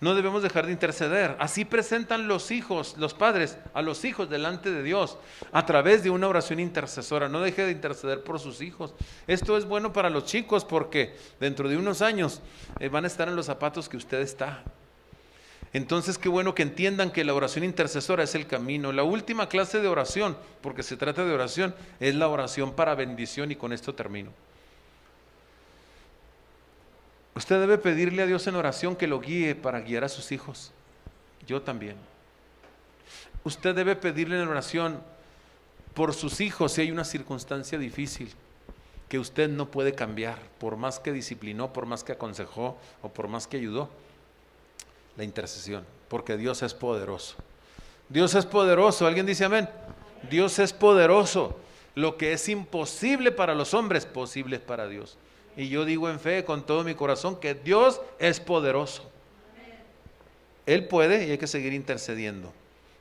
no debemos dejar de interceder. Así presentan los hijos, los padres, a los hijos delante de Dios a través de una oración intercesora. No deje de interceder por sus hijos. Esto es bueno para los chicos porque dentro de unos años van a estar en los zapatos que usted está. Entonces, qué bueno que entiendan que la oración intercesora es el camino. La última clase de oración, porque se trata de oración, es la oración para bendición, y con esto termino. Usted debe pedirle a Dios en oración que lo guíe para guiar a sus hijos. Yo también. Usted debe pedirle en oración por sus hijos si hay una circunstancia difícil que usted no puede cambiar, por más que disciplinó, por más que aconsejó o por más que ayudó. La intercesión, porque Dios es poderoso. Dios es poderoso. ¿Alguien dice amén? Dios es poderoso. Lo que es imposible para los hombres, posible es para Dios. Y yo digo en fe con todo mi corazón que Dios es poderoso. Él puede y hay que seguir intercediendo.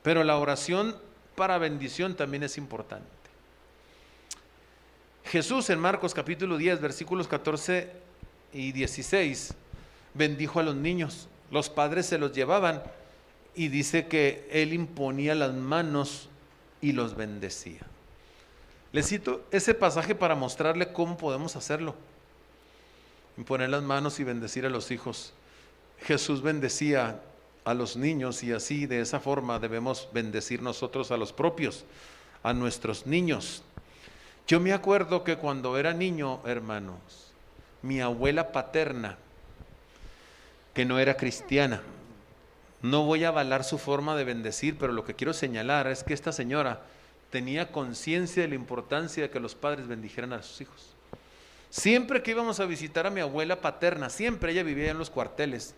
Pero la oración para bendición también es importante. Jesús en Marcos capítulo 10, versículos 14 y 16, bendijo a los niños. Los padres se los llevaban y dice que Él imponía las manos y los bendecía. Les cito ese pasaje para mostrarle cómo podemos hacerlo. Imponer las manos y bendecir a los hijos. Jesús bendecía a los niños y así, de esa forma, debemos bendecir nosotros a los propios, a nuestros niños. Yo me acuerdo que cuando era niño, hermanos, mi abuela paterna, que no era cristiana, no voy a avalar su forma de bendecir, pero lo que quiero señalar es que esta señora tenía conciencia de la importancia de que los padres bendijeran a sus hijos. Siempre que íbamos a visitar a mi abuela paterna, siempre, ella vivía en los cuarteles,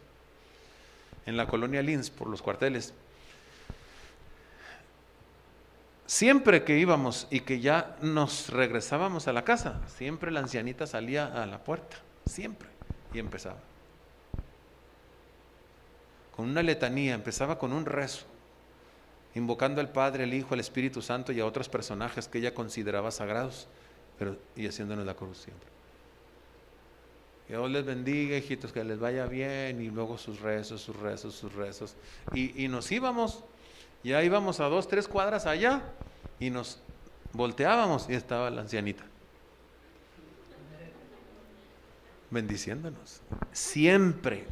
en la colonia Lins, por los cuarteles. Siempre que íbamos y que ya nos regresábamos a la casa, siempre la ancianita salía a la puerta, siempre, y empezaba con una letanía, empezaba con un rezo, invocando al Padre, al Hijo, al Espíritu Santo y a otros personajes que ella consideraba sagrados, y haciéndonos la cruz siempre. Que Dios les bendiga, hijitos, que les vaya bien, y luego sus rezos. Y nos íbamos, ya íbamos a 2, 3 cuadras allá, y nos volteábamos y estaba la ancianita bendiciéndonos. Siempre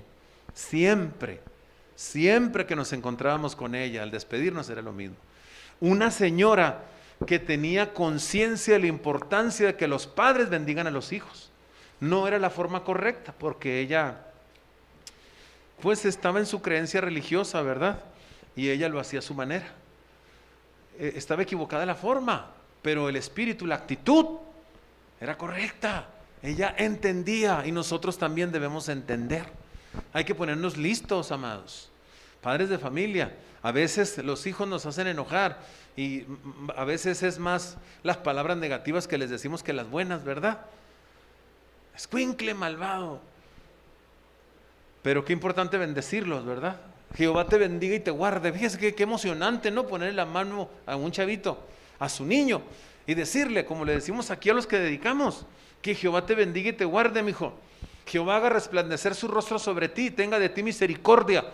que nos encontrábamos con ella, al despedirnos era lo mismo. Una señora que tenía conciencia de la importancia de que los padres bendigan a los hijos. No era la forma correcta, porque ella pues estaba en su creencia religiosa, ¿verdad? Y ella lo hacía a su manera. Estaba equivocada la forma, pero el espíritu, la actitud era correcta. Ella entendía, y nosotros también debemos entender. Hay que ponernos listos, amados. Padres de familia, a veces los hijos nos hacen enojar y a veces es más las palabras negativas que les decimos que las buenas, ¿verdad? Escuincle malvado. Pero qué importante bendecirlos, ¿verdad? Jehová te bendiga y te guarde. Fíjese qué emocionante, ¿no? Ponerle la mano a un chavito, a su niño, y decirle, como le decimos aquí a los que dedicamos, que Jehová te bendiga y te guarde, mijo. Jehová haga resplandecer su rostro sobre ti y tenga de ti misericordia.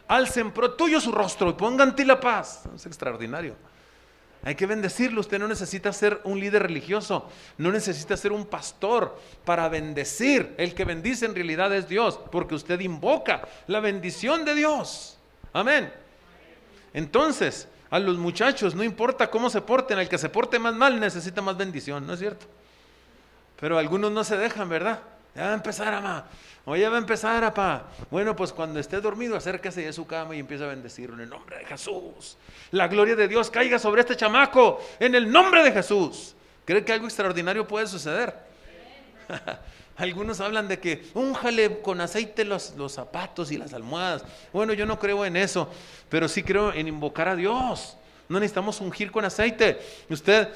Alce en pro tuyo su rostro y ponga en ti la paz. Es extraordinario. Hay que bendecirlo. Usted no necesita ser un líder religioso, no necesita ser un pastor para bendecir. El que bendice en realidad es Dios, porque usted invoca la bendición de Dios. Amén. Entonces, a los muchachos, no importa cómo se porten, el que se porte más mal necesita más bendición, ¿no es cierto? Pero algunos no se dejan, ¿verdad? Ya va a empezar, mamá. O ya va a empezar, papá. Bueno, pues cuando esté dormido, acérquese de su cama y empieza a bendecirlo en el nombre de Jesús. La gloria de Dios caiga sobre este chamaco en el nombre de Jesús. ¿Cree que algo extraordinario puede suceder? Algunos hablan de que únjale con aceite los zapatos y las almohadas. Bueno, yo no creo en eso, pero sí creo en invocar a Dios. No necesitamos ungir con aceite. Usted,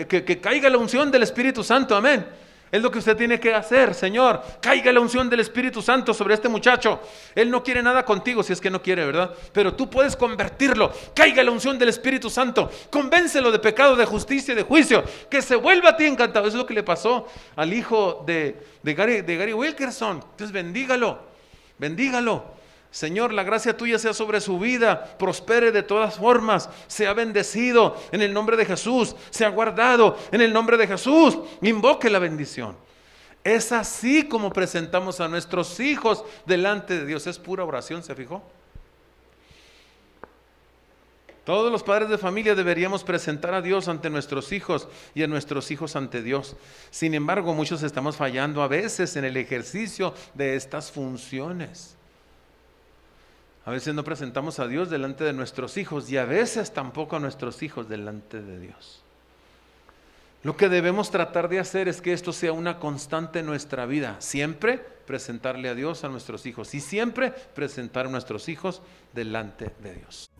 que caiga la unción del Espíritu Santo, amén. Es lo que usted tiene que hacer. Señor, caiga la unción del Espíritu Santo sobre este muchacho. Él no quiere nada contigo, si es que no quiere, ¿verdad? Pero tú puedes convertirlo. Caiga la unción del Espíritu Santo. Convéncelo de pecado, de justicia y de juicio. Que se vuelva a ti encantado. Eso es lo que le pasó al hijo de Gary Wilkerson. Entonces bendígalo. Señor, la gracia tuya sea sobre su vida, prospere de todas formas, sea bendecido en el nombre de Jesús, sea guardado en el nombre de Jesús, invoque la bendición. Es así como presentamos a nuestros hijos delante de Dios. Es pura oración, ¿se fijó? Todos los padres de familia deberíamos presentar a Dios ante nuestros hijos y a nuestros hijos ante Dios. Sin embargo, muchos estamos fallando a veces en el ejercicio de estas funciones. A veces no presentamos a Dios delante de nuestros hijos y a veces tampoco a nuestros hijos delante de Dios. Lo que debemos tratar de hacer es que esto sea una constante en nuestra vida. Siempre presentarle a Dios a nuestros hijos y siempre presentar a nuestros hijos delante de Dios.